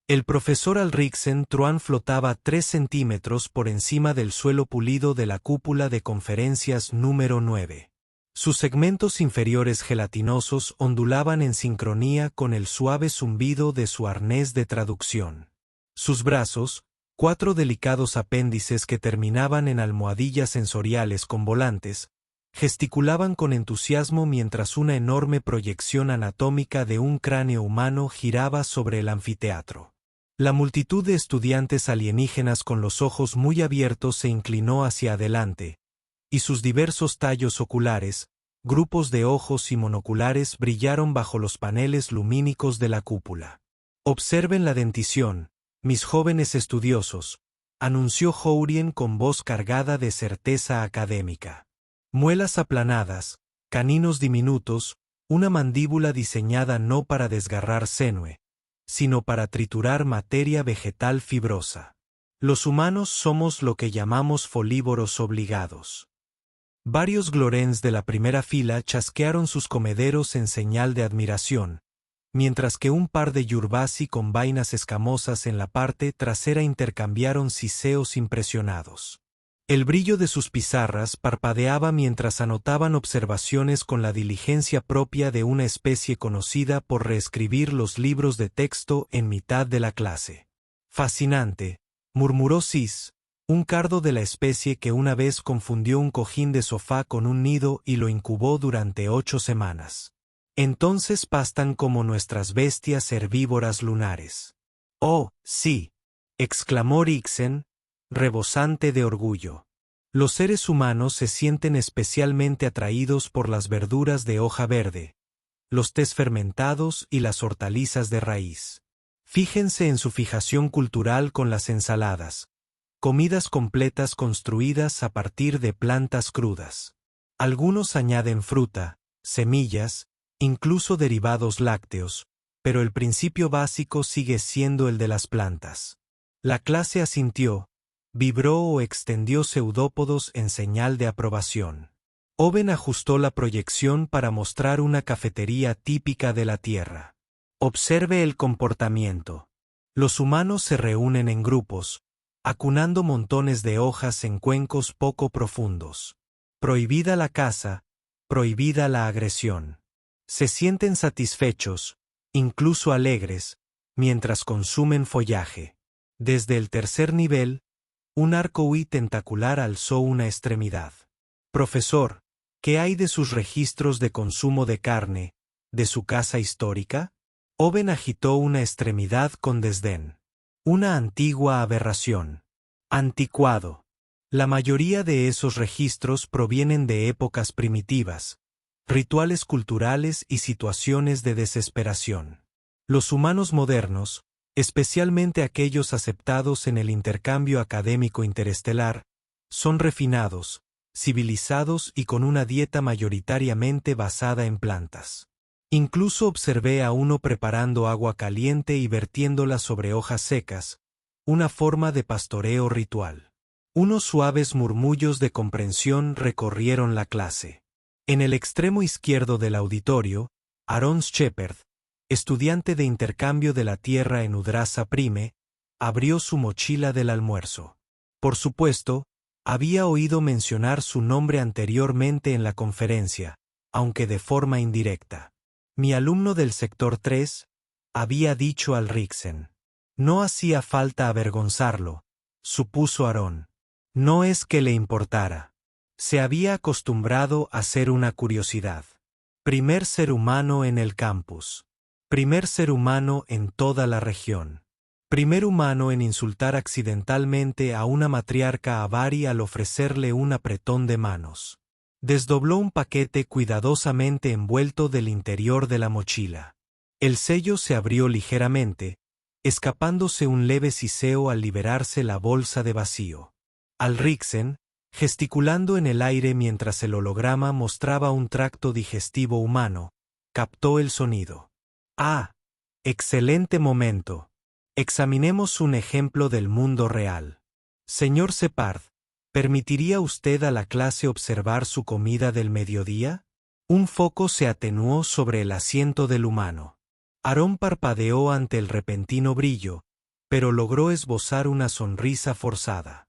El profesor Alriksen Truan flotaba 3 centímetros por encima del suelo pulido de la cúpula de conferencias número 9. Sus segmentos inferiores gelatinosos ondulaban en sincronía con el suave zumbido de su arnés de traducción. Sus brazos, 4 delicados apéndices que terminaban en almohadillas sensoriales con volantes, gesticulaban con entusiasmo mientras una enorme proyección anatómica de un cráneo humano giraba sobre el anfiteatro. La multitud de estudiantes alienígenas con los ojos muy abiertos se inclinó hacia adelante, y sus diversos tallos oculares, grupos de ojos y monoculares brillaron bajo los paneles lumínicos de la cúpula. «Observen la dentición, mis jóvenes estudiosos», anunció Jourien con voz cargada de certeza académica. Muelas aplanadas, caninos diminutos, una mandíbula diseñada no para desgarrar sénue, sino para triturar materia vegetal fibrosa. Los humanos somos lo que llamamos folívoros obligados. Varios glorens de la primera fila chasquearon sus comederos en señal de admiración, mientras que un par de yurbasi con vainas escamosas en la parte trasera intercambiaron siseos impresionados. El brillo de sus pizarras parpadeaba mientras anotaban observaciones con la diligencia propia de una especie conocida por reescribir los libros de texto en mitad de la clase. «Fascinante», murmuró Sis, un cardo de la especie que una vez confundió un cojín de sofá con un nido y lo incubó durante 8 semanas. «Entonces pastan como nuestras bestias herbívoras lunares». «Oh, sí», exclamó Riksen, rebosante de orgullo. Los seres humanos se sienten especialmente atraídos por las verduras de hoja verde, los tés fermentados y las hortalizas de raíz. Fíjense en su fijación cultural con las ensaladas, comidas completas construidas a partir de plantas crudas. Algunos añaden fruta, semillas, incluso derivados lácteos, pero el principio básico sigue siendo el de las plantas. La clase asintió, vibró o extendió seudópodos en señal de aprobación. Owen ajustó la proyección para mostrar una cafetería típica de la Tierra. Observe el comportamiento. Los humanos se reúnen en grupos, acunando montones de hojas en cuencos poco profundos. Prohibida la caza, prohibida la agresión. Se sienten satisfechos, incluso alegres, mientras consumen follaje. Desde el tercer nivel, un arcoíris tentacular alzó una extremidad. «Profesor, ¿qué hay de sus registros de consumo de carne, de su casa histórica?» Owen agitó una extremidad con desdén. «Una antigua aberración. Anticuado. La mayoría de esos registros provienen de épocas primitivas, rituales culturales y situaciones de desesperación. Los humanos modernos, especialmente aquellos aceptados en el intercambio académico interestelar, son refinados, civilizados y con una dieta mayoritariamente basada en plantas. Incluso observé a uno preparando agua caliente y vertiéndola sobre hojas secas, una forma de pastoreo ritual». Unos suaves murmullos de comprensión recorrieron la clase. En el extremo izquierdo del auditorio, Aaron Shepard, estudiante de intercambio de la Tierra en Udrasa Prime, abrió su mochila del almuerzo. Por supuesto, había oído mencionar su nombre anteriormente en la conferencia, aunque de forma indirecta. «Mi alumno del sector 3», había dicho Alriksen. No hacía falta avergonzarlo, supuso Aaron. No es que le importara. Se había acostumbrado a ser una curiosidad. Primer ser humano en el campus. Primer ser humano en toda la región. Primer humano en insultar accidentalmente a una matriarca avari al ofrecerle un apretón de manos. Desdobló un paquete cuidadosamente envuelto del interior de la mochila. El sello se abrió ligeramente, escapándose un leve siseo al liberarse la bolsa de vacío. Alriksen, gesticulando en el aire mientras el holograma mostraba un tracto digestivo humano, captó el sonido. «Ah, excelente momento. Examinemos un ejemplo del mundo real. Señor Shepard, ¿permitiría usted a la clase observar su comida del mediodía?» Un foco se atenuó sobre el asiento del humano. Aaron parpadeó ante el repentino brillo, pero logró esbozar una sonrisa forzada.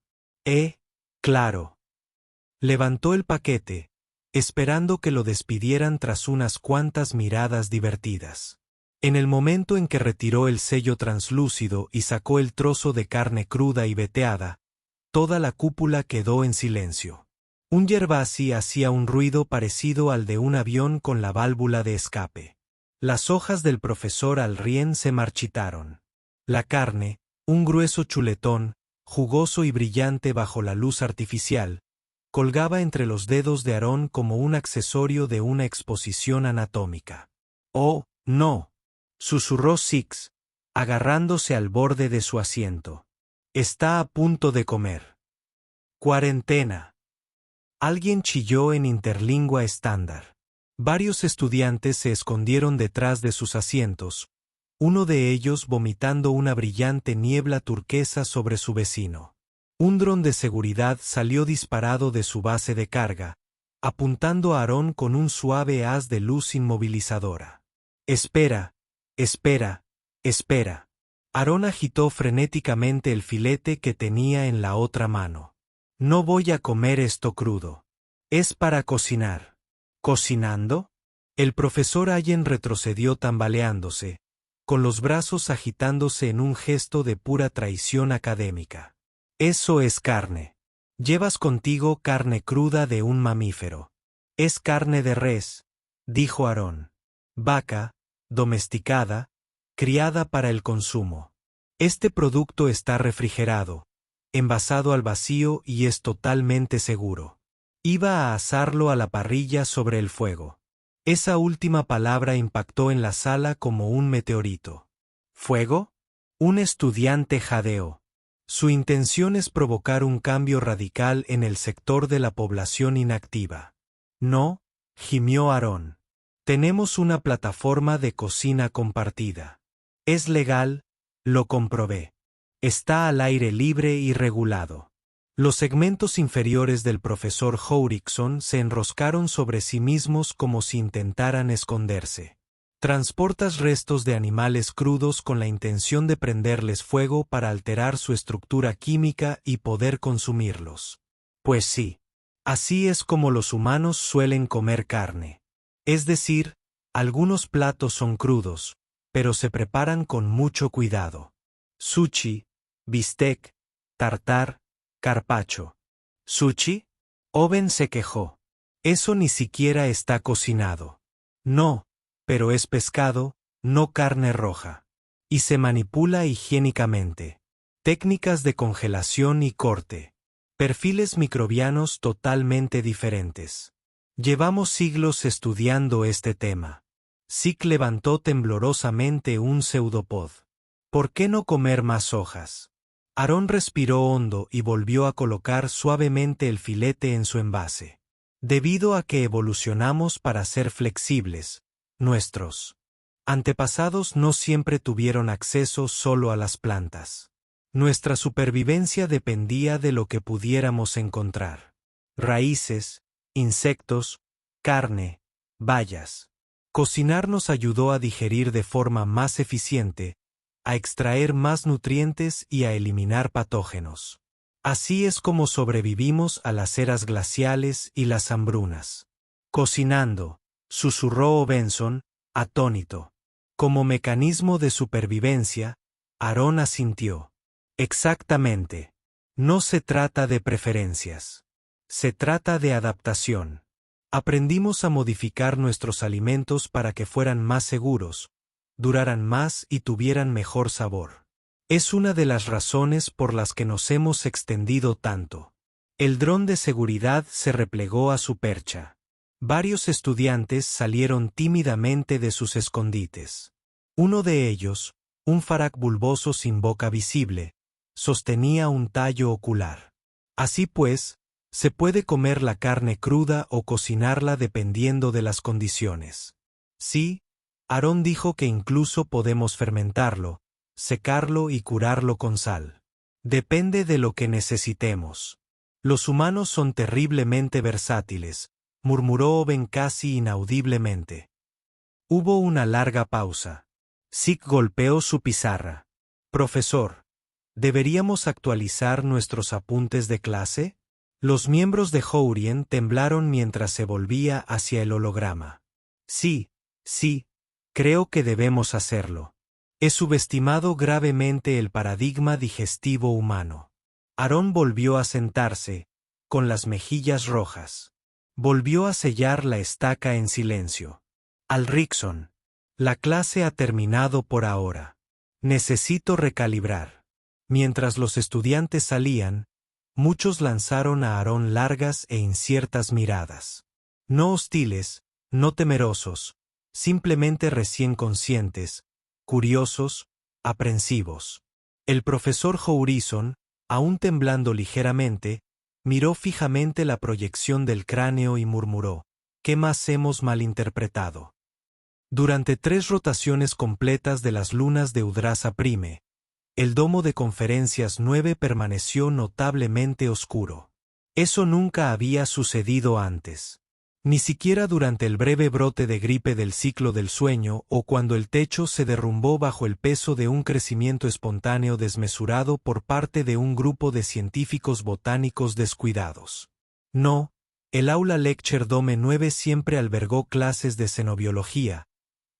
Claro. Levantó el paquete, esperando que lo despidieran tras unas cuantas miradas divertidas. En el momento en que retiró el sello translúcido y sacó el trozo de carne cruda y veteada, toda la cúpula quedó en silencio. Un Gervasi hacía un ruido parecido al de un avión con la válvula de escape. Las hojas del profesor Alrien se marchitaron. La carne, un grueso chuletón, jugoso y brillante bajo la luz artificial, colgaba entre los dedos de Aarón como un accesorio de una exposición anatómica. «Oh, no», susurró Six, agarrándose al borde de su asiento. «Está a punto de comer». «Cuarentena». Alguien chilló en interlingua estándar. Varios estudiantes se escondieron detrás de sus asientos, uno de ellos vomitando una brillante niebla turquesa sobre su vecino. Un dron de seguridad salió disparado de su base de carga, apuntando a Aarón con un suave haz de luz inmovilizadora. «Espera, espera, espera». Aarón agitó frenéticamente el filete que tenía en la otra mano. «No voy a comer esto crudo. Es para cocinar». «¿Cocinando?» El profesor Allen retrocedió tambaleándose, con los brazos agitándose en un gesto de pura traición académica. «Eso es carne. Llevas contigo carne cruda de un mamífero. Es carne de res», dijo Aarón. «Vaca, domesticada, criada para el consumo. Este producto está refrigerado, envasado al vacío y es totalmente seguro. Iba a asarlo a la parrilla sobre el fuego». Esa última palabra impactó en la sala como un meteorito. ¿Fuego? Un estudiante jadeó. Su intención es provocar un cambio radical en el sector de la población inactiva. «No», gimió Aarón. «Tenemos una plataforma de cocina compartida. Es legal, lo comprobé. Está al aire libre y regulado». Los segmentos inferiores del profesor Houritson se enroscaron sobre sí mismos como si intentaran esconderse. «Transportas restos de animales crudos con la intención de prenderles fuego para alterar su estructura química y poder consumirlos». «Pues sí. Así es como los humanos suelen comer carne. Es decir, algunos platos son crudos, pero se preparan con mucho cuidado. Sushi, bistec, tartar, carpaccio». «¿Sushi?» Owen se quejó. «Eso ni siquiera está cocinado». «No, pero es pescado, no carne roja. Y se manipula higiénicamente. Técnicas de congelación y corte. Perfiles microbianos totalmente diferentes. Llevamos siglos estudiando este tema». Sick levantó temblorosamente un pseudopod. «¿Por qué no comer más hojas?» Aarón respiró hondo y volvió a colocar suavemente el filete en su envase. «Debido a que evolucionamos para ser flexibles, nuestros antepasados no siempre tuvieron acceso solo a las plantas. Nuestra supervivencia dependía de lo que pudiéramos encontrar. Raíces, insectos, carne, bayas. Cocinar nos ayudó a digerir de forma más eficiente, a extraer más nutrientes y a eliminar patógenos. Así es como sobrevivimos a las eras glaciales y las hambrunas». «Cocinando», susurró Benson, atónito. «Como mecanismo de supervivencia», Aarón asintió. «Exactamente. No se trata de preferencias. Se trata de adaptación. Aprendimos a modificar nuestros alimentos para que fueran más seguros, duraran más y tuvieran mejor sabor. Es una de las razones por las que nos hemos extendido tanto». El dron de seguridad se replegó a su percha. Varios estudiantes salieron tímidamente de sus escondites. Uno de ellos, un farak bulboso sin boca visible, sostenía un tallo ocular. Así pues, se puede comer la carne cruda o cocinarla dependiendo de las condiciones. Sí, Aarón dijo que incluso podemos fermentarlo, secarlo y curarlo con sal. Depende de lo que necesitemos. Los humanos son terriblemente versátiles, murmuró Owen casi inaudiblemente. Hubo una larga pausa. Sick golpeó su pizarra. «Profesor, ¿Deberíamos actualizar nuestros apuntes de clase? Los miembros de Houghton temblaron mientras se volvía hacia el holograma. Sí, creo que debemos hacerlo. He subestimado gravemente el paradigma digestivo humano. Aarón volvió a sentarse, con las mejillas rojas. Volvió a sellar la estaca en silencio. Alrickson. La clase ha terminado por ahora. Necesito recalibrar. Mientras los estudiantes salían, muchos lanzaron a Aarón largas e inciertas miradas. No hostiles, no temerosos, simplemente recién conscientes, curiosos, aprensivos. El profesor Houghton, aún temblando ligeramente, miró fijamente la proyección del cráneo y murmuró: ¿Qué más hemos malinterpretado? Durante 3 rotaciones completas de las lunas de Udrasa Prime, el domo de conferencias 9 permaneció notablemente oscuro. Eso nunca había sucedido antes. Ni siquiera durante el breve brote de gripe del ciclo del sueño o cuando el techo se derrumbó bajo el peso de un crecimiento espontáneo desmesurado por parte de un grupo de científicos botánicos descuidados. No, el aula Lecture Dome 9 siempre albergó clases de xenobiología,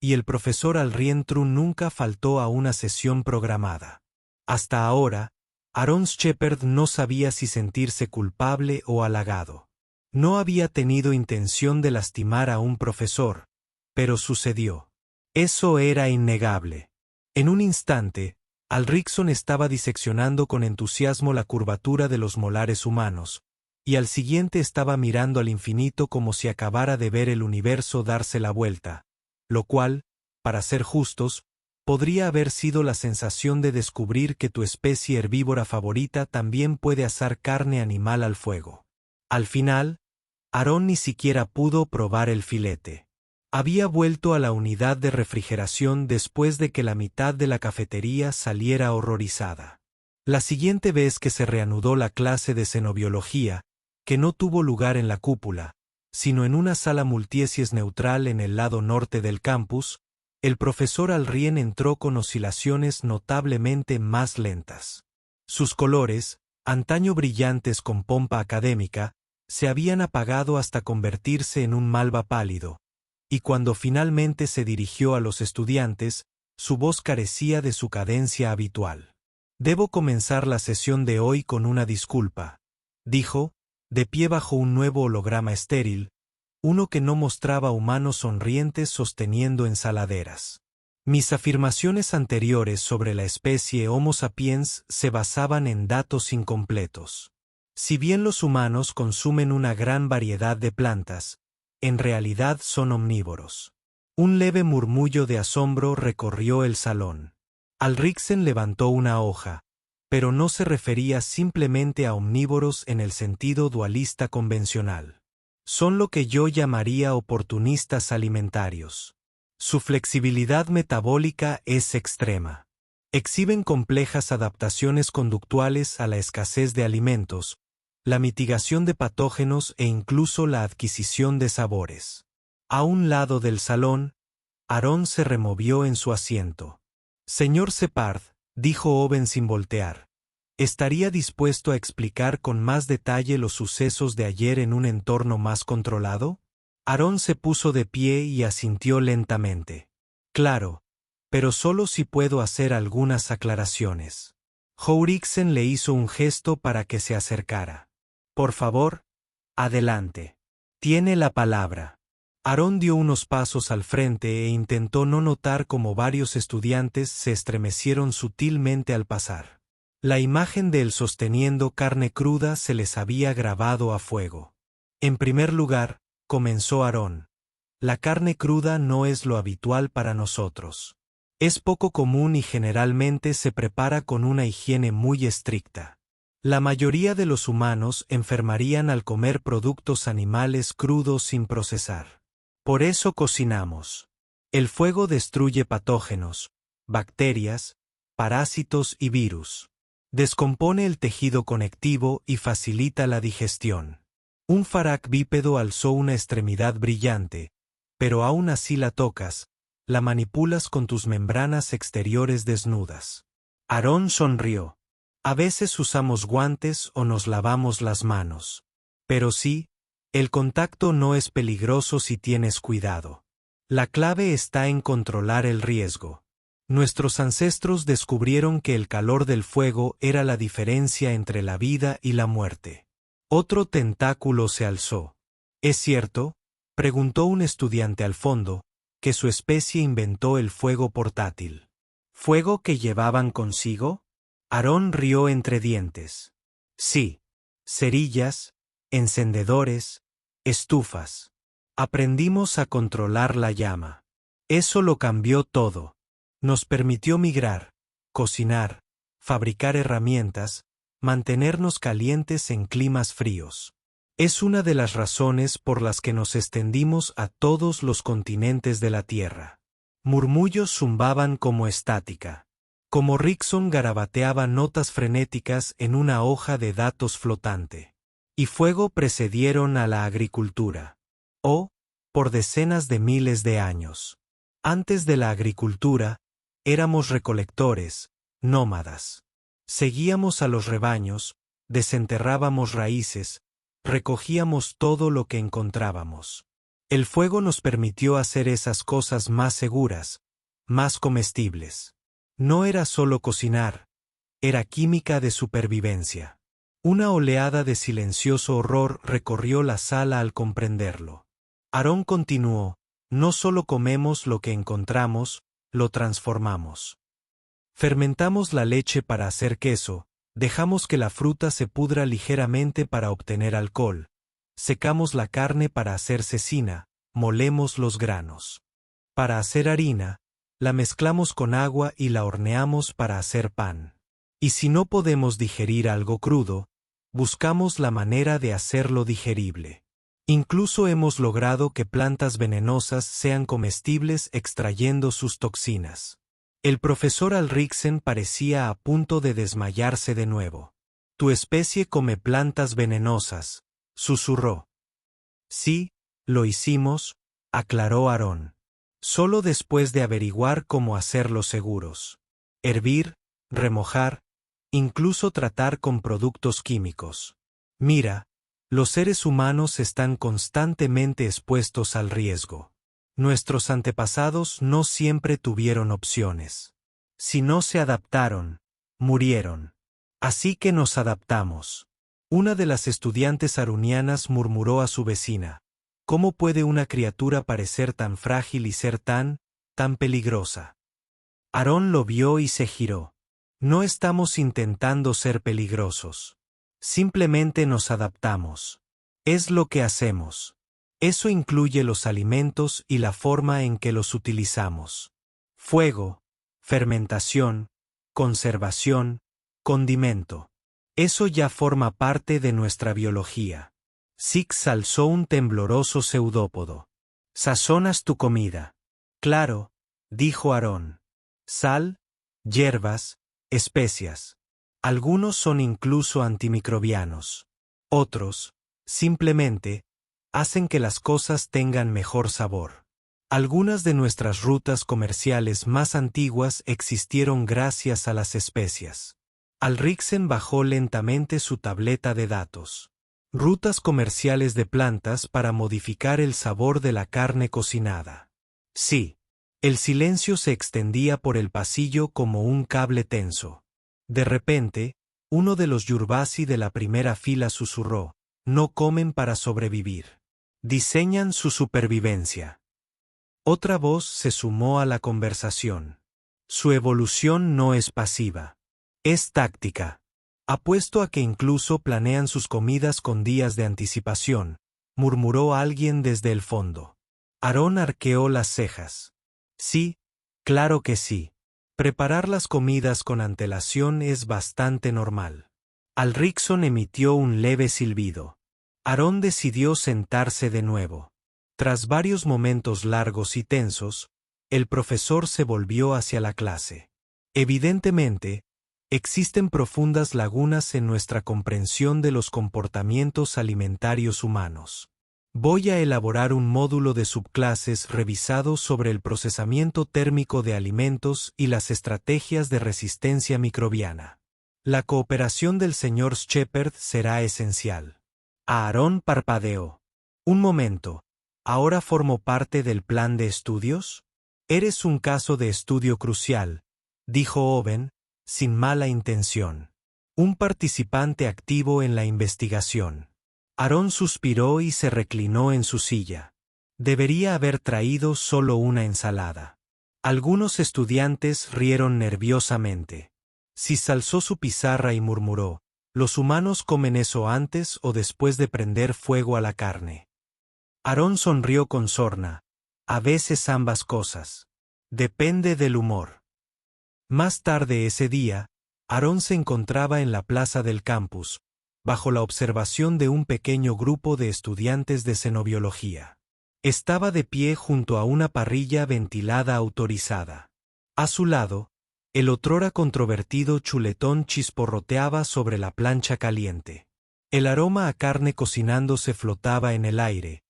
y el profesor Alrientru nunca faltó a una sesión programada. Hasta ahora, Aaron Shepard no sabía si sentirse culpable o halagado. No había tenido intención de lastimar a un profesor, pero sucedió. Eso era innegable. En un instante, Alrickson estaba diseccionando con entusiasmo la curvatura de los molares humanos, y al siguiente estaba mirando al infinito como si acabara de ver el universo darse la vuelta, lo cual, para ser justos, podría haber sido la sensación de descubrir que tu especie herbívora favorita también puede asar carne animal al fuego. Al final, Aarón ni siquiera pudo probar el filete. Había vuelto a la unidad de refrigeración después de que la mitad de la cafetería saliera horrorizada. La siguiente vez que se reanudó la clase de xenobiología, que no tuvo lugar en la cúpula, sino en una sala multiespecies neutral en el lado norte del campus, el profesor Alrien entró con oscilaciones notablemente más lentas. Sus colores, antaño brillantes con pompa académica, se habían apagado hasta convertirse en un malva pálido, y cuando finalmente se dirigió a los estudiantes, su voz carecía de su cadencia habitual. «Debo comenzar la sesión de hoy con una disculpa», dijo, de pie bajo un nuevo holograma estéril, uno que no mostraba humanos sonrientes sosteniendo ensaladeras. Mis afirmaciones anteriores sobre la especie Homo sapiens se basaban en datos incompletos. Si bien los humanos consumen una gran variedad de plantas, en realidad son omnívoros. Un leve murmullo de asombro recorrió el salón. Alrickson levantó una hoja, pero no se refería simplemente a omnívoros en el sentido dualista convencional. Son lo que yo llamaría oportunistas alimentarios. Su flexibilidad metabólica es extrema. Exhiben complejas adaptaciones conductuales a la escasez de alimentos, la mitigación de patógenos e incluso la adquisición de sabores. A un lado del salón, Aarón se removió en su asiento. «Señor Shepard», dijo Owen sin voltear, ¿estaría dispuesto a explicar con más detalle los sucesos de ayer en un entorno más controlado? Aarón se puso de pie y asintió lentamente. «Claro, pero solo si puedo hacer algunas aclaraciones». Houghton le hizo un gesto para que se acercara. «Por favor, adelante. Tiene la palabra». Aarón dio unos pasos al frente e intentó no notar cómo varios estudiantes se estremecieron sutilmente al pasar. La imagen de él sosteniendo carne cruda se les había grabado a fuego. «En primer lugar», comenzó Aarón, «la carne cruda no es lo habitual para nosotros. Es poco común y generalmente se prepara con una higiene muy estricta. La mayoría de los humanos enfermarían al comer productos animales crudos sin procesar. Por eso cocinamos. El fuego destruye patógenos, bacterias, parásitos y virus. Descompone el tejido conectivo y facilita la digestión». Un farak bípedo alzó una extremidad brillante, pero aún así la tocas, la manipulas con tus membranas exteriores desnudas. Aarón sonrió. A veces usamos guantes o nos lavamos las manos. Pero sí, el contacto no es peligroso si tienes cuidado. La clave está en controlar el riesgo. Nuestros ancestros descubrieron que el calor del fuego era la diferencia entre la vida y la muerte. Otro tentáculo se alzó. ¿Es cierto?, preguntó un estudiante al fondo, que su especie inventó el fuego portátil. ¿Fuego que llevaban consigo? Aarón rió entre dientes. Sí. Cerillas, encendedores, estufas. Aprendimos a controlar la llama. Eso lo cambió todo. Nos permitió migrar, cocinar, fabricar herramientas, mantenernos calientes en climas fríos. Es una de las razones por las que nos extendimos a todos los continentes de la Tierra. Murmullos zumbaban como estática. Como Rickson garabateaba notas frenéticas en una hoja de datos flotante. Y fuego precedieron a la agricultura. Oh, por decenas de miles de años. Antes de la agricultura, éramos recolectores, nómadas. Seguíamos a los rebaños, desenterrábamos raíces, recogíamos todo lo que encontrábamos. El fuego nos permitió hacer esas cosas más seguras, más comestibles. No era solo cocinar, era química de supervivencia. Una oleada de silencioso horror recorrió la sala al comprenderlo. Aarón continuó, no solo comemos lo que encontramos, lo transformamos. Fermentamos la leche para hacer queso, dejamos que la fruta se pudra ligeramente para obtener alcohol, secamos la carne para hacer cecina, molemos los granos. Para hacer harina, la mezclamos con agua y la horneamos para hacer pan. Y si no podemos digerir algo crudo, buscamos la manera de hacerlo digerible. Incluso hemos logrado que plantas venenosas sean comestibles extrayendo sus toxinas. El profesor Alriksen parecía a punto de desmayarse de nuevo. Tu especie come plantas venenosas, susurró. Sí, lo hicimos, aclaró Aarón. Solo después de averiguar cómo hacerlos seguros. Hervir, remojar, incluso tratar con productos químicos. Mira, los seres humanos están constantemente expuestos al riesgo. Nuestros antepasados no siempre tuvieron opciones. Si no se adaptaron, murieron. Así que nos adaptamos. Una de las estudiantes arunianas murmuró a su vecina. ¿Cómo puede una criatura parecer tan frágil y ser tan peligrosa? Aarón lo vio y se giró. No estamos intentando ser peligrosos. Simplemente nos adaptamos. Es lo que hacemos. Eso incluye los alimentos y la forma en que los utilizamos. Fuego, fermentación, conservación, condimento. Eso ya forma parte de nuestra biología. Six alzó un tembloroso pseudópodo. ¿Sazonas tu comida? Claro, dijo Aarón. Sal, hierbas, especias. Algunos son incluso antimicrobianos. Otros, simplemente, hacen que las cosas tengan mejor sabor. Algunas de nuestras rutas comerciales más antiguas existieron gracias a las especias. Alriksen bajó lentamente su tableta de datos. Rutas comerciales de plantas para modificar el sabor de la carne cocinada. Sí. El silencio se extendía por el pasillo como un cable tenso. De repente, uno de los Yurbasi de la primera fila susurró, no comen para sobrevivir. Diseñan su supervivencia. Otra voz se sumó a la conversación. Su evolución no es pasiva. Es táctica. Apuesto a que incluso planean sus comidas con días de anticipación, murmuró alguien desde el fondo. Aarón arqueó las cejas. Sí, claro que sí. Preparar las comidas con antelación es bastante normal. Alriksen emitió un leve silbido. Aarón decidió sentarse de nuevo. Tras varios momentos largos y tensos, el profesor se volvió hacia la clase. Evidentemente, existen profundas lagunas en nuestra comprensión de los comportamientos alimentarios humanos. Voy a elaborar un módulo de subclases revisado sobre el procesamiento térmico de alimentos y las estrategias de resistencia microbiana. La cooperación del señor Shepard será esencial. Aarón parpadeó. Un momento. ¿Ahora formo parte del plan de estudios? Eres un caso de estudio crucial, dijo Owen, sin mala intención. Un participante activo en la investigación. Aarón suspiró y se reclinó en su silla. Debería haber traído solo una ensalada. Algunos estudiantes rieron nerviosamente. Sis alzó su pizarra y murmuró: «Los humanos comen eso antes o después de prender fuego a la carne». Aarón sonrió con sorna. «A veces ambas cosas. Depende del humor». Más tarde ese día, Aarón se encontraba en la plaza del campus, bajo la observación de un pequeño grupo de estudiantes de xenobiología. Estaba de pie junto a una parrilla ventilada autorizada. A su lado, el otrora controvertido chuletón chisporroteaba sobre la plancha caliente. El aroma a carne cocinándose flotaba en el aire,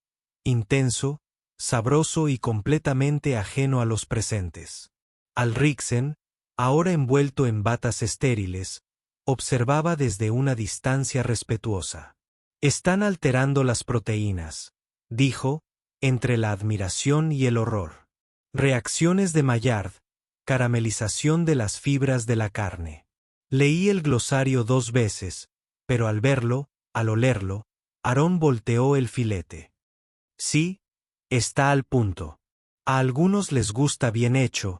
intenso, sabroso y completamente ajeno a los presentes. Alriksen, ahora envuelto en batas estériles, observaba desde una distancia respetuosa. «Están alterando las proteínas», dijo, entre la admiración y el horror. «Reacciones de Maillard, caramelización de las fibras de la carne». Leí el glosario 2 veces, pero al olerlo, Aarón volteó el filete. «Sí, está al punto. A algunos les gusta bien hecho,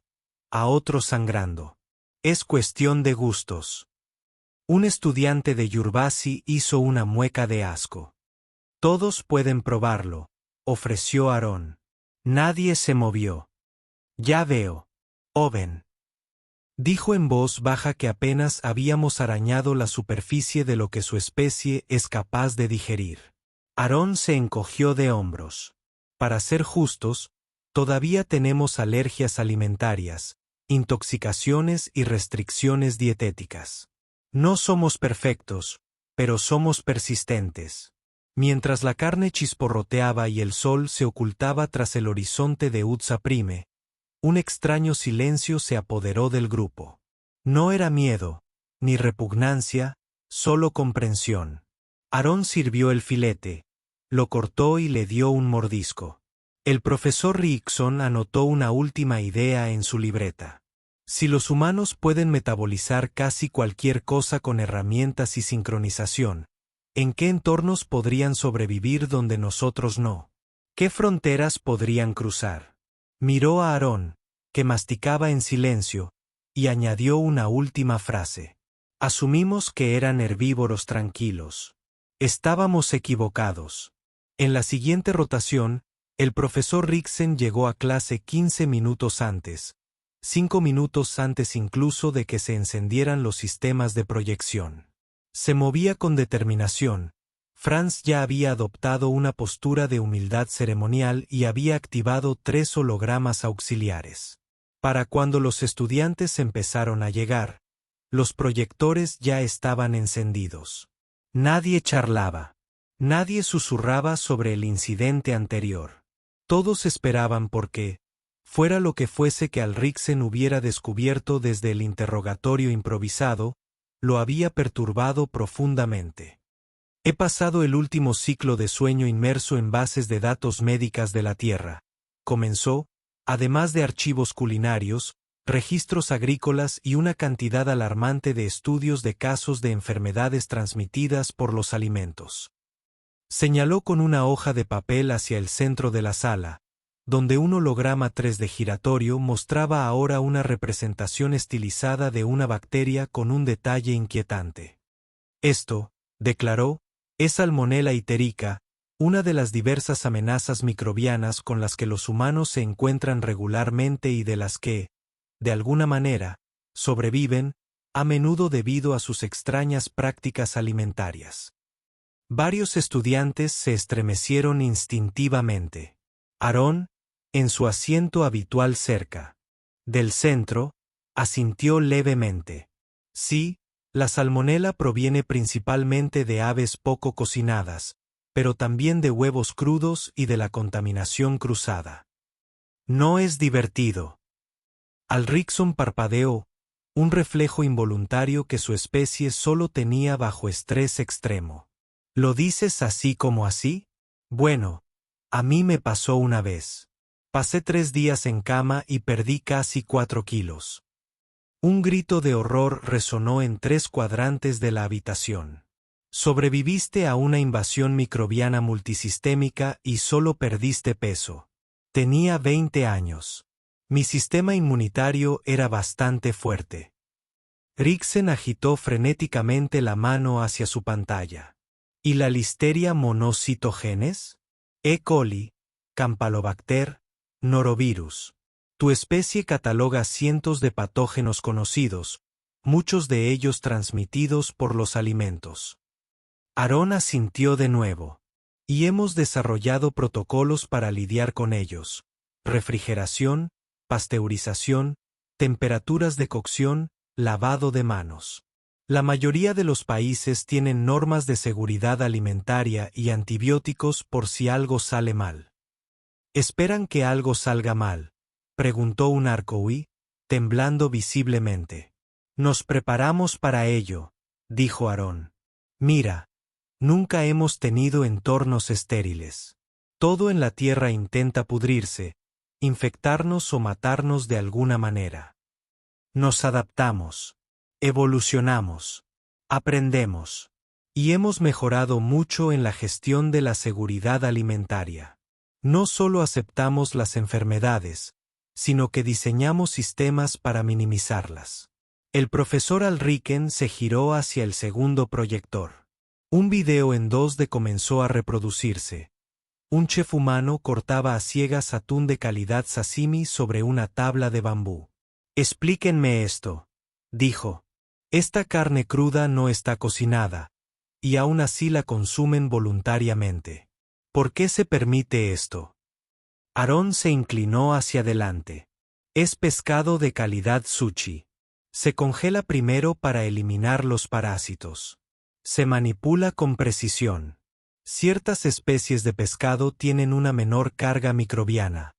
a otros sangrando. Es cuestión de gustos». Un estudiante de Yurbasi hizo una mueca de asco. «Todos pueden probarlo», ofreció Aarón. Nadie se movió. «Ya veo. Owen», dijo en voz baja que apenas habíamos arañado la superficie de lo que su especie es capaz de digerir. Aarón se encogió de hombros. «Para ser justos, todavía tenemos alergias alimentarias, intoxicaciones y restricciones dietéticas. No somos perfectos, pero somos persistentes». Mientras la carne chisporroteaba y el sol se ocultaba tras el horizonte de Utsa Prime, un extraño silencio se apoderó del grupo. No era miedo, ni repugnancia, solo comprensión. Aarón sirvió el filete, lo cortó y le dio un mordisco. El profesor Rickson anotó una última idea en su libreta. «Si los humanos pueden metabolizar casi cualquier cosa con herramientas y sincronización, ¿en qué entornos podrían sobrevivir donde nosotros no? ¿Qué fronteras podrían cruzar?». Miró a Aarón, que masticaba en silencio, y añadió una última frase. «Asumimos que eran herbívoros tranquilos. Estábamos equivocados». En la siguiente rotación, el profesor Ricksen llegó a clase 15 minutos antes, 5 minutos antes incluso de que se encendieran los sistemas de proyección. Se movía con determinación. Franz ya había adoptado una postura de humildad ceremonial y había activado 3 hologramas auxiliares. Para cuando los estudiantes empezaron a llegar, los proyectores ya estaban encendidos. Nadie charlaba. Nadie susurraba sobre el incidente anterior. Todos esperaban porque, fuera lo que fuese que Alriksen hubiera descubierto desde el interrogatorio improvisado, lo había perturbado profundamente. «He pasado el último ciclo de sueño inmerso en bases de datos médicas de la Tierra», comenzó, además de archivos culinarios, registros agrícolas y una cantidad alarmante de estudios de casos de enfermedades transmitidas por los alimentos. Señaló con una hoja de papel hacia el centro de la sala, donde un holograma 3D giratorio mostraba ahora una representación estilizada de una bacteria con un detalle inquietante. «Esto», declaró, «es Salmonella enterica, una de las diversas amenazas microbianas con las que los humanos se encuentran regularmente y de las que, de alguna manera, sobreviven, a menudo debido a sus extrañas prácticas alimentarias». Varios estudiantes se estremecieron instintivamente. Aarón, en su asiento habitual cerca del centro, asintió levemente. «Sí, la salmonela proviene principalmente de aves poco cocinadas, pero también de huevos crudos y de la contaminación cruzada. No es divertido». Alriksen parpadeó, un reflejo involuntario que su especie solo tenía bajo estrés extremo. ¿Lo dices así como así? Bueno, a mí me pasó una vez. Pasé 3 días en cama y perdí casi 4 kilos. Un grito de horror resonó en 3 cuadrantes de la habitación. Sobreviviste a una invasión microbiana multisistémica y solo perdiste peso. Tenía 20 años. Mi sistema inmunitario era bastante fuerte. Rixen agitó frenéticamente la mano hacia su pantalla. ¿Y la Listeria monocytogenes? E. coli, Campylobacter, norovirus. Tu especie cataloga cientos de patógenos conocidos, muchos de ellos transmitidos por los alimentos. Aarón asintió de nuevo. Y hemos desarrollado protocolos para lidiar con ellos. Refrigeración, pasteurización, temperaturas de cocción, lavado de manos. La mayoría de los países tienen normas de seguridad alimentaria y antibióticos por si algo sale mal. ¿Esperan que algo salga mal?, preguntó un arcoí, temblando visiblemente. Nos preparamos para ello, dijo Aarón. Mira, nunca hemos tenido entornos estériles. Todo en la Tierra intenta pudrirse, infectarnos o matarnos de alguna manera. Nos adaptamos, evolucionamos, aprendemos, y hemos mejorado mucho en la gestión de la seguridad alimentaria. No solo aceptamos las enfermedades, sino que diseñamos sistemas para minimizarlas. El profesor Alriken se giró hacia el segundo proyector. Un video en 2D comenzó a reproducirse. Un chef humano cortaba a ciegas atún de calidad sashimi sobre una tabla de bambú. Explíquenme esto, dijo. Esta carne cruda no está cocinada, y aún así la consumen voluntariamente. ¿Por qué se permite esto? Aarón se inclinó hacia adelante. Es pescado de calidad sushi. Se congela primero para eliminar los parásitos. Se manipula con precisión. Ciertas especies de pescado tienen una menor carga microbiana.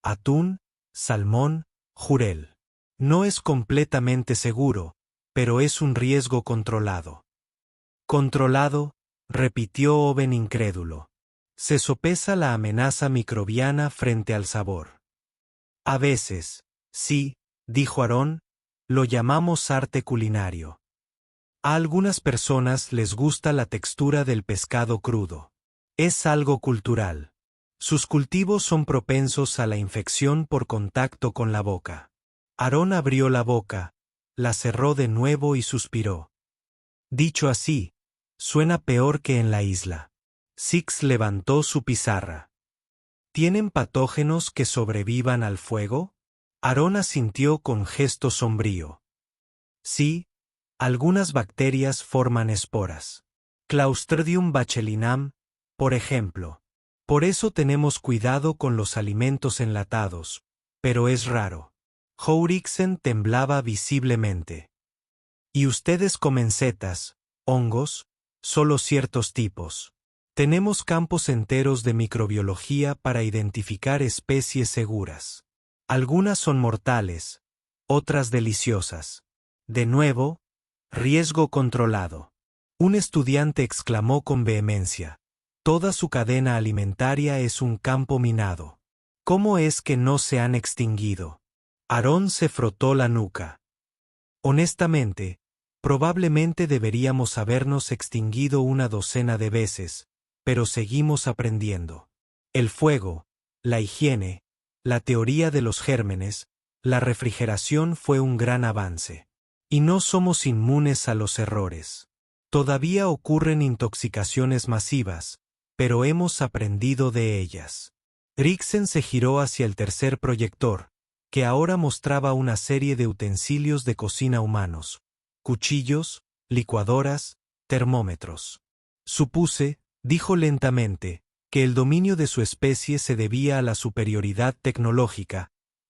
Atún, salmón, jurel. No es completamente seguro, pero es un riesgo controlado. Controlado, repitió Owen incrédulo. Se sopesa la amenaza microbiana frente al sabor. A veces, sí, dijo Aarón, lo llamamos arte culinario. A algunas personas les gusta la textura del pescado crudo. Es algo cultural. Sus cultivos son propensos a la infección por contacto con la boca. Aarón abrió la boca, la cerró de nuevo y suspiró. Dicho así, suena peor que en la isla. Six levantó su pizarra. ¿Tienen patógenos que sobrevivan al fuego? Aarón asintió con gesto sombrío. Sí, algunas bacterias forman esporas. Clostridium botulinum, por ejemplo. Por eso tenemos cuidado con los alimentos enlatados, pero es raro. Jouriksen temblaba visiblemente. ¿Y ustedes comen setas, hongos? Solo ciertos tipos. Tenemos campos enteros de microbiología para identificar especies seguras. Algunas son mortales, otras deliciosas. De nuevo, riesgo controlado. Un estudiante exclamó con vehemencia. Toda su cadena alimentaria es un campo minado. ¿Cómo es que no se han extinguido? Aarón se frotó la nuca. Honestamente, probablemente deberíamos habernos extinguido una docena de veces, pero seguimos aprendiendo. El fuego, la higiene, la teoría de los gérmenes, la refrigeración fue un gran avance. Y no somos inmunes a los errores. Todavía ocurren intoxicaciones masivas, pero hemos aprendido de ellas. Rixen se giró hacia el tercer proyector, que ahora mostraba una serie de utensilios de cocina humanos, cuchillos, licuadoras, termómetros. Supuse, dijo lentamente, que el dominio de su especie se debía a la superioridad tecnológica,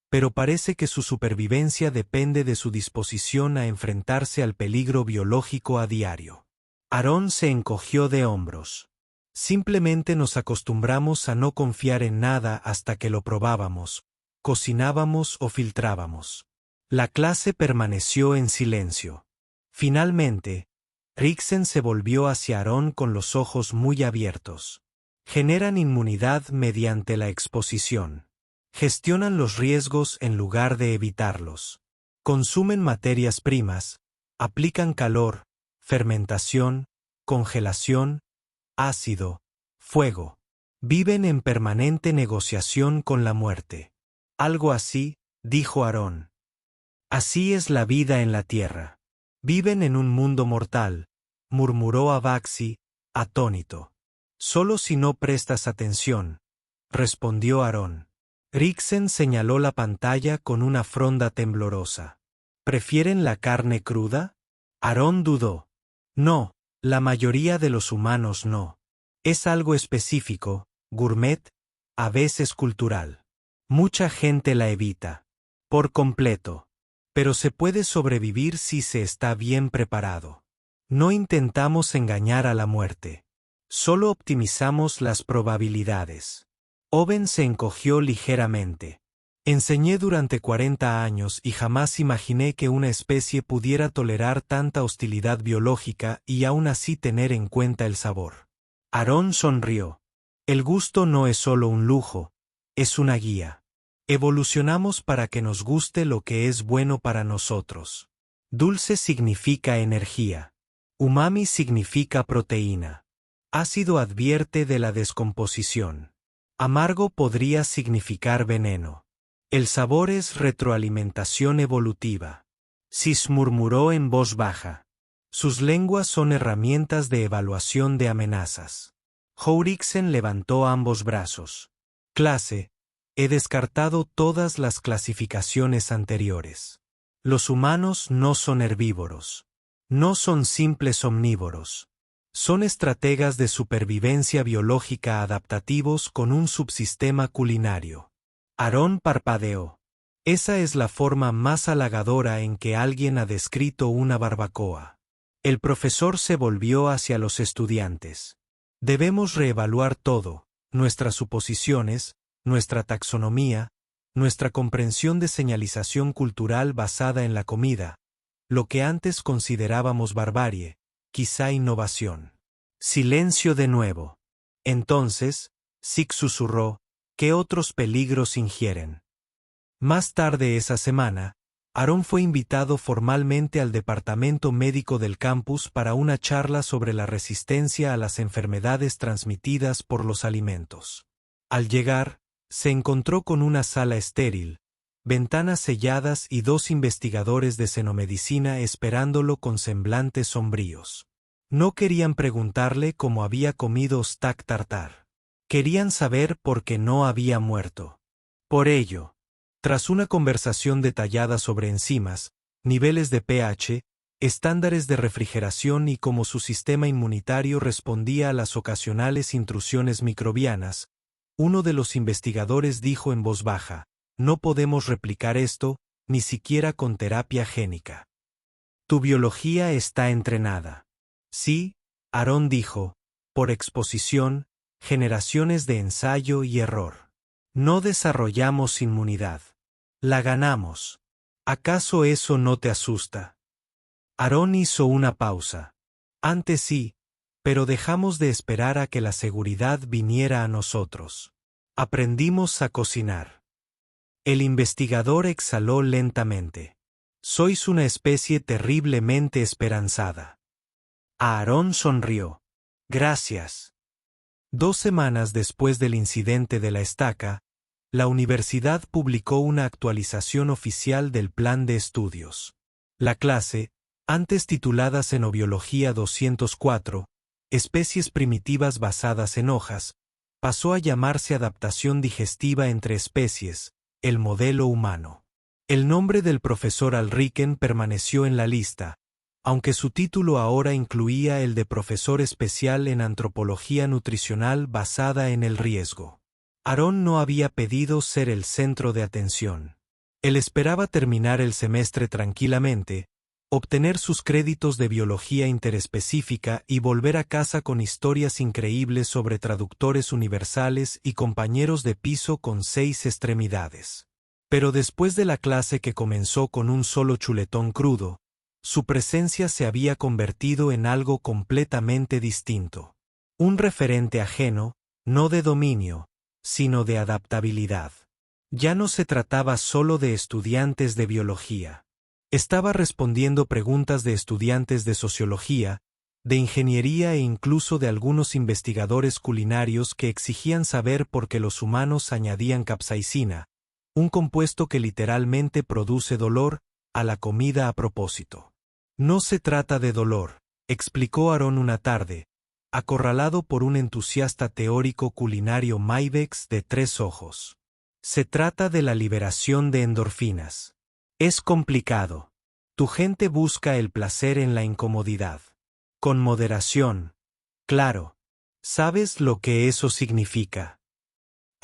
pero parece que su supervivencia depende de su disposición a enfrentarse al peligro biológico a diario. Aarón se encogió de hombros. Simplemente nos acostumbramos a no confiar en nada hasta que lo probábamos, cocinábamos o filtrábamos. La clase permaneció en silencio. Finalmente, Rixen se volvió hacia Aarón con los ojos muy abiertos. Generan inmunidad mediante la exposición. Gestionan los riesgos en lugar de evitarlos. Consumen materias primas, aplican calor, fermentación, congelación, ácido, fuego. Viven en permanente negociación con la muerte. Algo así, dijo Aarón. Así es la vida en la tierra. Viven en un mundo mortal, murmuró Abaxi, atónito. Solo si no prestas atención, respondió Aarón. Rixen señaló la pantalla con una fronda temblorosa. ¿Prefieren la carne cruda? Aarón dudó. No, la mayoría de los humanos no. Es algo específico, gourmet, a veces cultural. Mucha gente la evita. Por completo. Pero se puede sobrevivir si se está bien preparado. No intentamos engañar a la muerte. Solo optimizamos las probabilidades. Owen se encogió ligeramente. Enseñé durante 40 años y jamás imaginé que una especie pudiera tolerar tanta hostilidad biológica y aún así tener en cuenta el sabor. Aarón sonrió. El gusto no es solo un lujo, es una guía. Evolucionamos para que nos guste lo que es bueno para nosotros. Dulce significa energía. Umami significa proteína. Ácido advierte de la descomposición. Amargo podría significar veneno. El sabor es retroalimentación evolutiva. Sis murmuró en voz baja. Sus lenguas son herramientas de evaluación de amenazas. Jourixen levantó ambos brazos. Clase, he descartado todas las clasificaciones anteriores. Los humanos no son herbívoros. No son simples omnívoros. Son estrategas de supervivencia biológica adaptativos con un subsistema culinario. Aarón parpadeó. Esa es la forma más halagadora en que alguien ha descrito una barbacoa. El profesor se volvió hacia los estudiantes. Debemos reevaluar todo, nuestras suposiciones, nuestra taxonomía, nuestra comprensión de señalización cultural basada en la comida, lo que antes considerábamos barbarie, quizá innovación. Silencio de nuevo. Entonces, Six susurró, ¿qué otros peligros ingieren? Más tarde esa semana, Aarón fue invitado formalmente al departamento médico del campus para una charla sobre la resistencia a las enfermedades transmitidas por los alimentos. Al llegar, se encontró con una sala estéril, ventanas selladas y 2 investigadores de xenomedicina esperándolo con semblantes sombríos. No querían preguntarle cómo había comido steak tartar. Querían saber por qué no había muerto. Por ello, tras una conversación detallada sobre enzimas, niveles de pH, estándares de refrigeración y cómo su sistema inmunitario respondía a las ocasionales intrusiones microbianas, uno de los investigadores dijo en voz baja, no podemos replicar esto, ni siquiera con terapia génica. Tu biología está entrenada. Sí, Aarón dijo, por exposición, generaciones de ensayo y error. No desarrollamos inmunidad. La ganamos. ¿Acaso eso no te asusta? Aarón hizo una pausa. Antes sí, pero dejamos de esperar a que la seguridad viniera a nosotros. Aprendimos a cocinar. El investigador exhaló lentamente. Sois una especie terriblemente esperanzada. Aarón sonrió. Gracias. 2 semanas después del incidente de la estaca, la universidad publicó una actualización oficial del plan de estudios. La clase, antes titulada Xenobiología 204, especies primitivas basadas en hojas, pasó a llamarse Adaptación digestiva entre especies, el modelo humano. El nombre del profesor Alriken permaneció en la lista, aunque su título ahora incluía el de profesor especial en antropología nutricional basada en el riesgo. Aarón no había pedido ser el centro de atención. Él esperaba terminar el semestre tranquilamente, obtener sus créditos de biología interespecífica y volver a casa con historias increíbles sobre traductores universales y compañeros de piso con 6 extremidades. Pero después de la clase que comenzó con un solo chuletón crudo, su presencia se había convertido en algo completamente distinto. Un referente ajeno, no de dominio, sino de adaptabilidad. Ya no se trataba solo de estudiantes de biología. Estaba respondiendo preguntas de estudiantes de sociología, de ingeniería e incluso de algunos investigadores culinarios que exigían saber por qué los humanos añadían capsaicina, un compuesto que literalmente produce dolor, a la comida a propósito. No se trata de dolor, explicó Aaron una tarde, acorralado por un entusiasta teórico culinario Maybex de 3 ojos. Se trata de la liberación de endorfinas. Es complicado. Tu gente busca el placer en la incomodidad. Con moderación. Claro. ¿Sabes lo que eso significa?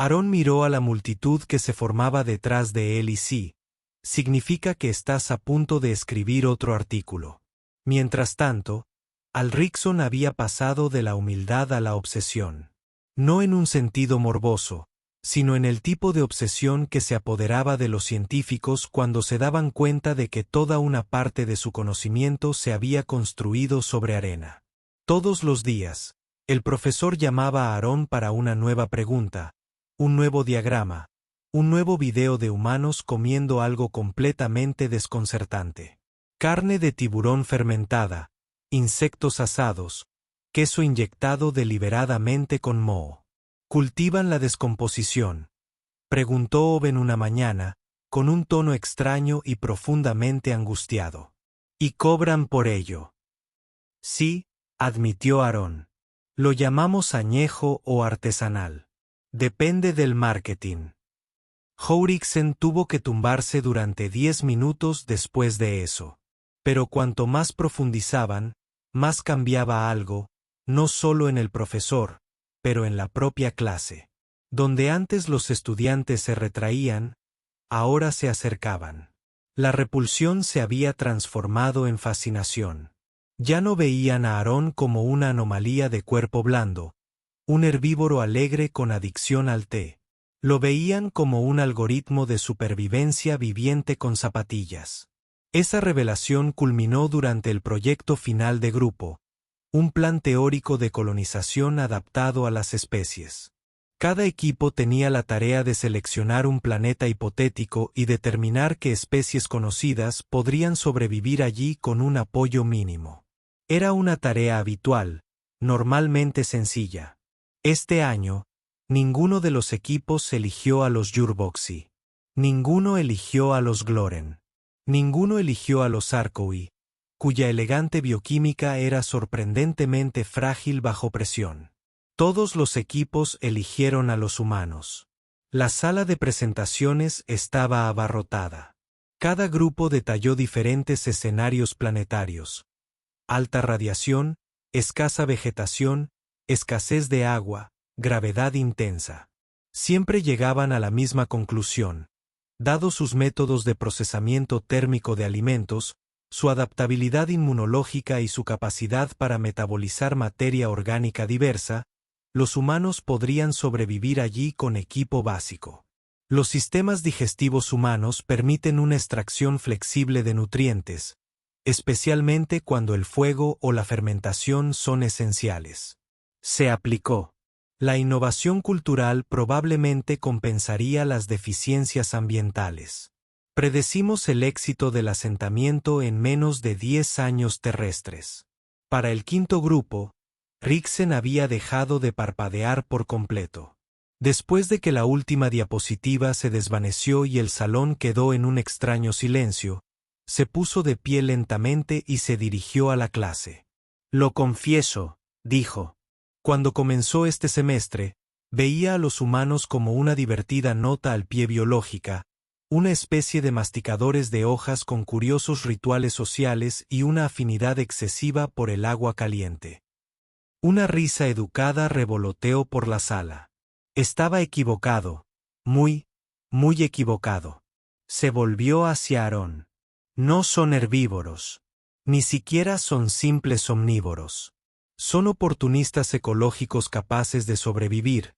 Aaron miró a la multitud que se formaba detrás de él y sí, significa que estás a punto de escribir otro artículo. Mientras tanto, Al Rickson había pasado de la humildad a la obsesión. No en un sentido morboso, sino en el tipo de obsesión que se apoderaba de los científicos cuando se daban cuenta de que toda una parte de su conocimiento se había construido sobre arena. Todos los días, el profesor llamaba a Aaron para una nueva pregunta, un nuevo diagrama, un nuevo video de humanos comiendo algo completamente desconcertante. Carne de tiburón fermentada, insectos asados, queso inyectado deliberadamente con moho. ¿Cultivan la descomposición?, preguntó Owen una mañana, con un tono extraño y profundamente angustiado. ¿Y cobran por ello? Sí, admitió Aaron. Lo llamamos añejo o artesanal. Depende del marketing. Henriksen tuvo que tumbarse durante 10 minutos después de eso. Pero cuanto más profundizaban, más cambiaba algo, no solo en el profesor, pero en la propia clase. Donde antes los estudiantes se retraían, ahora se acercaban. La repulsión se había transformado en fascinación. Ya no veían a Aaron como una anomalía de cuerpo blando, un herbívoro alegre con adicción al té. Lo veían como un algoritmo de supervivencia viviente con zapatillas. Esa revelación culminó durante el proyecto final de grupo, un plan teórico de colonización adaptado a las especies. Cada equipo tenía la tarea de seleccionar un planeta hipotético y determinar qué especies conocidas podrían sobrevivir allí con un apoyo mínimo. Era una tarea habitual, normalmente sencilla. Este año, ninguno de los equipos eligió a los Yurboxy. Ninguno eligió a los Gloren. Ninguno eligió a los Arcoí, cuya elegante bioquímica era sorprendentemente frágil bajo presión. Todos los equipos eligieron a los humanos. La sala de presentaciones estaba abarrotada. Cada grupo detalló diferentes escenarios planetarios. Alta radiación, escasa vegetación, escasez de agua, gravedad intensa. Siempre llegaban a la misma conclusión. Dado sus métodos de procesamiento térmico de alimentos, su adaptabilidad inmunológica y su capacidad para metabolizar materia orgánica diversa, los humanos podrían sobrevivir allí con equipo básico. Los sistemas digestivos humanos permiten una extracción flexible de nutrientes, especialmente cuando el fuego o la fermentación son esenciales. Se aplicó. La innovación cultural probablemente compensaría las deficiencias ambientales. Predecimos el éxito del asentamiento en menos de 10 años terrestres. Para el quinto grupo, Rixen había dejado de parpadear por completo. Después de que la última diapositiva se desvaneció y el salón quedó en un extraño silencio, se puso de pie lentamente y se dirigió a la clase. Lo confieso, dijo. Cuando comenzó este semestre, veía a los humanos como una divertida nota al pie biológica, una especie de masticadores de hojas con curiosos rituales sociales y una afinidad excesiva por el agua caliente. Una risa educada revoloteó por la sala. Estaba equivocado, muy equivocado. Se volvió hacia Aaron. No son herbívoros. Ni siquiera son simples omnívoros. Son oportunistas ecológicos capaces de sobrevivir,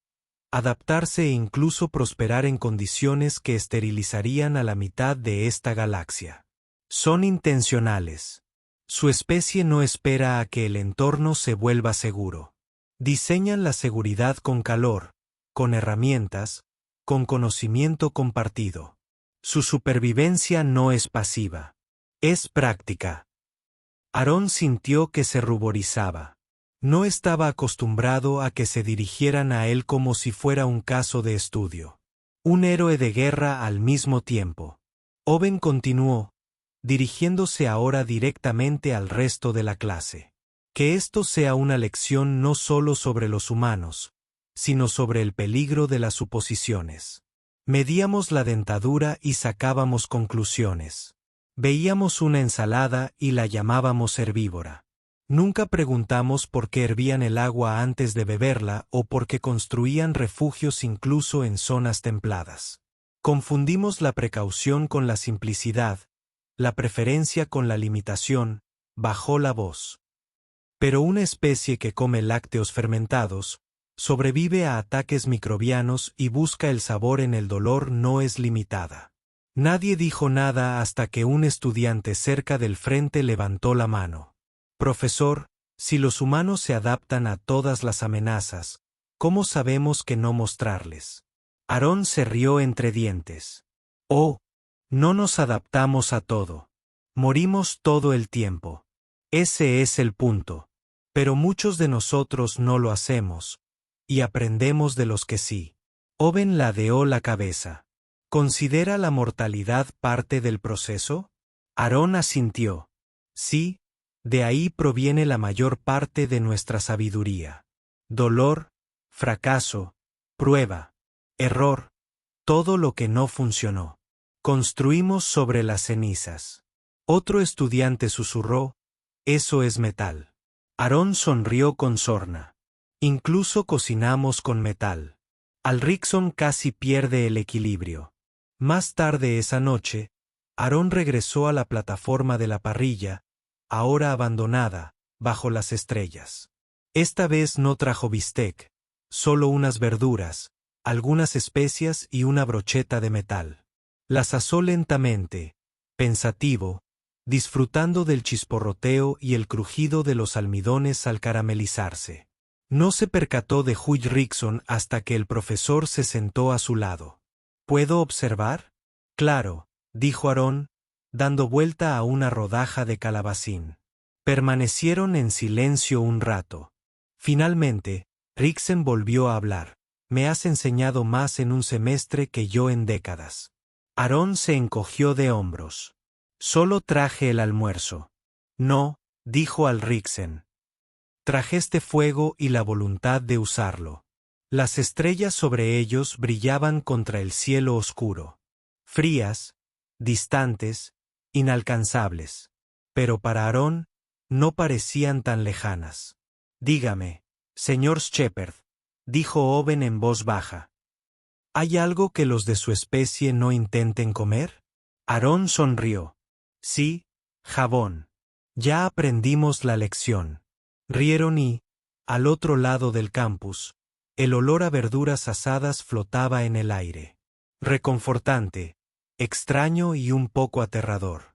adaptarse e incluso prosperar en condiciones que esterilizarían a la mitad de esta galaxia. Son intencionales. Su especie no espera a que el entorno se vuelva seguro. Diseñan la seguridad con calor, con herramientas, con conocimiento compartido. Su supervivencia no es pasiva. Es práctica. Aarón sintió que se ruborizaba. No estaba acostumbrado a que se dirigieran a él como si fuera un caso de estudio. Un héroe de guerra al mismo tiempo. Owen continuó, dirigiéndose ahora directamente al resto de la clase. Que esto sea una lección no solo sobre los humanos, sino sobre el peligro de las suposiciones. Medíamos la dentadura y sacábamos conclusiones. Veíamos una ensalada y la llamábamos herbívora. Nunca preguntamos por qué hervían el agua antes de beberla o por qué construían refugios incluso en zonas templadas. Confundimos la precaución con la simplicidad, la preferencia con la limitación, bajó la voz. Pero una especie que come lácteos fermentados, sobrevive a ataques microbianos y busca el sabor en el dolor no es limitada. Nadie dijo nada hasta que un estudiante cerca del frente levantó la mano. Profesor, si los humanos se adaptan a todas las amenazas, ¿cómo sabemos que no mostrarles? Aarón se rió entre dientes. Oh, no nos adaptamos a todo. Morimos todo el tiempo. Ese es el punto. Pero muchos de nosotros no lo hacemos, y aprendemos de los que sí. Owen ladeó la cabeza. ¿Considera la mortalidad parte del proceso? Aarón asintió. Sí, de ahí proviene la mayor parte de nuestra sabiduría. Dolor, fracaso, prueba, error, todo lo que no funcionó. Construimos sobre las cenizas. Otro estudiante susurró, eso es metal. Aarón sonrió con sorna. Incluso cocinamos con metal. Al Rickson casi pierde el equilibrio. Más tarde esa noche, Aarón regresó a la plataforma de la parrilla, ahora abandonada, bajo las estrellas. Esta vez no trajo bistec, solo unas verduras, algunas especias y una brocheta de metal. Las asó lentamente, pensativo, disfrutando del chisporroteo y el crujido de los almidones al caramelizarse. No se percató de Hull Rickson hasta que el profesor se sentó a su lado. ¿Puedo observar? Claro, dijo Aarón, dando vuelta a una rodaja de calabacín. Permanecieron en silencio un rato. Finalmente, Rickson volvió a hablar. Me has enseñado más en un semestre que yo en décadas. Aarón se encogió de hombros. Solo traje el almuerzo. No, dijo al Rickson. Trajiste fuego y la voluntad de usarlo. Las estrellas sobre ellos brillaban contra el cielo oscuro. Frías, distantes, inalcanzables. Pero para Aarón, no parecían tan lejanas. Dígame, señor Shepard, dijo Owen en voz baja. ¿Hay algo que los de su especie no intenten comer? Aarón sonrió. Sí, jabón. Ya aprendimos la lección. Rieron y, al otro lado del campus, el olor a verduras asadas flotaba en el aire. Reconfortante, extraño y un poco aterrador.